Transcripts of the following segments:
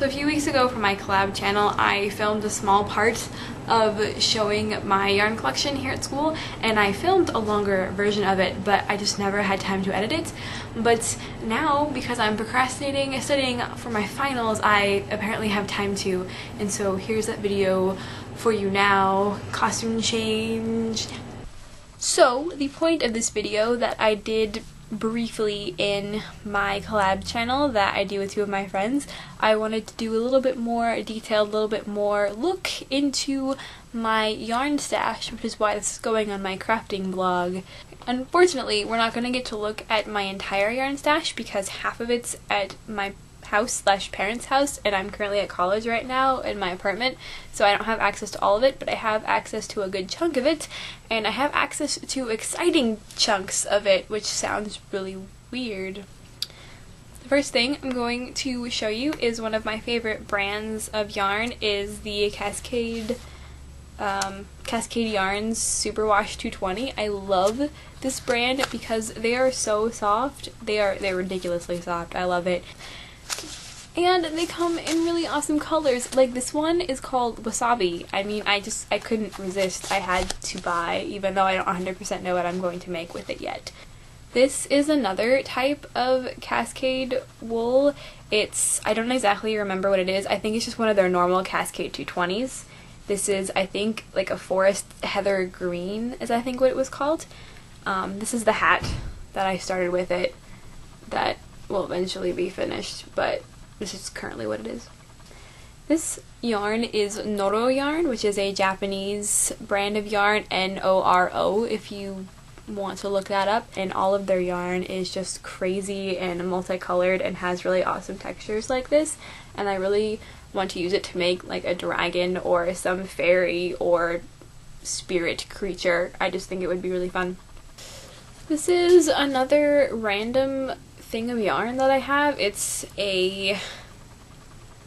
So a few weeks ago for my collab channel, I filmed a small part of showing my yarn collection here at school, and I filmed a longer version of it, but I just never had time to edit it. But now, because I'm procrastinating studying for my finals, I apparently have time to, and so here's that video for you now. Costume change. So the point of this video that I did briefly in my collab channel that I do with two of my friends, I wanted to do a little bit more detailed, a little bit more look into my yarn stash, which is why this is going on my crafting blog. Unfortunately, we're not going to get to look at my entire yarn stash because half of it's at my house/parents' house, and I'm currently at college right now in my apartment, so I don't have access to all of it, but I have access to a good chunk of it, and I have access to exciting chunks of it, which sounds really weird. The first thing I'm going to show you is one of my favorite brands of yarn is the Cascade Yarns Superwash 220. I love this brand because they are so soft. They're ridiculously soft. I love it. And they come in really awesome colors. Like this one is called Wasabi. I mean, I couldn't resist. I had to buy, even though I don't 100% know what I'm going to make with it yet. This is another type of Cascade wool. I don't exactly remember what it is. I think it's just one of their normal Cascade 220s. This is, I think, like a forest heather green is I think what it was called. This is the hat that I started with it that will eventually be finished, but this is currently what it is. This yarn is Noro yarn, which is a Japanese brand of yarn, N-O-R-O, if you want to look that up, and all of their yarn is just crazy and multicolored and has really awesome textures like this, and I really want to use it to make like a dragon or some fairy or spirit creature. I just think it would be really fun. This is another random thing of yarn that I have. It's a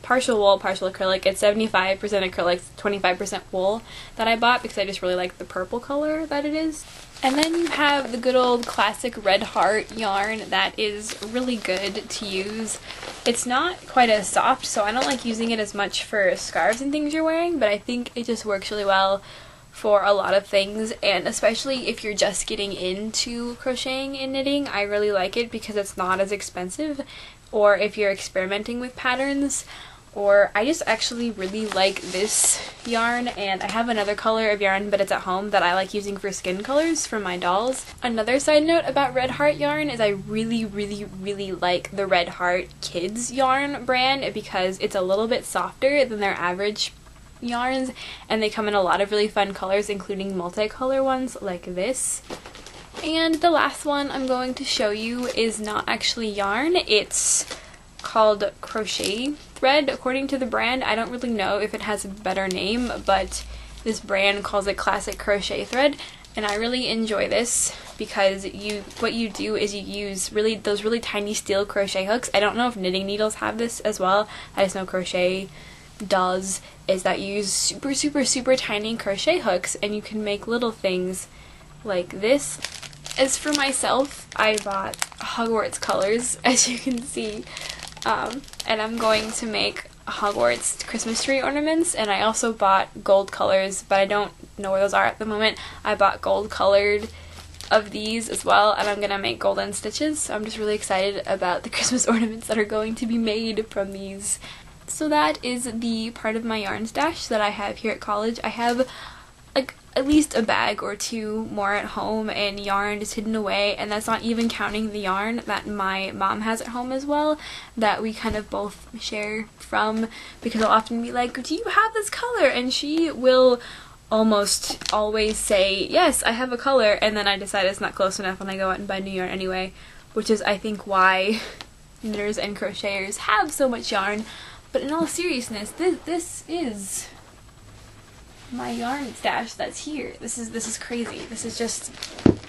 partial wool, partial acrylic. It's 75% acrylic, 25% wool that I bought because I just really like the purple color that it is. And then you have the good old classic Red Heart yarn that is really good to use. It's not quite as soft, so I don't like using it as much for scarves and things you're wearing, but I think it just works really well for a lot of things, and especially if you're just getting into crocheting and knitting, I really like it because it's not as expensive, or if you're experimenting with patterns, or I just actually really like this yarn, and I have another color of yarn, but it's at home, that I like using for skin colors for my dolls. Another side note about Red Heart yarn is I really like the Red Heart Kids yarn brand because it's a little bit softer than their average yarns, and they come in a lot of really fun colors, including multicolor ones like this. And the last one I'm going to show you is not actually yarn. It's called crochet thread according to the brand. I don't really know if it has a better name, but this brand calls it classic crochet thread, and I really enjoy this because what you do is you use those really tiny steel crochet hooks. I don't know if knitting needles have this as well. I just know crochet does, is that you use super tiny crochet hooks and you can make little things like this. As for myself, I bought Hogwarts colors, as you can see, and I'm going to make Hogwarts Christmas tree ornaments, and I also bought gold colors, but I don't know where those are at the moment. I bought gold colored of these as well, and I'm gonna make golden stitches, so I'm just really excited about the Christmas ornaments that are going to be made from these. So that is the part of my yarn stash that I have here at college. I have like at least a bag or two more at home, and yarn is hidden away, and that's not even counting the yarn that my mom has at home as well, that we kind of both share from, because I'll often be like, do you have this color? And she will almost always say, yes, I have a color, and then I decide it's not close enough and I go out and buy new yarn anyway, which is I think why knitters and crocheters have so much yarn. But in all seriousness, this is my yarn stash that's here. This is crazy. This is just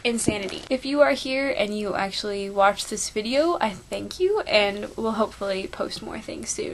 insanity. If you are here and you actually watched this video, I thank you, and we'll hopefully post more things soon.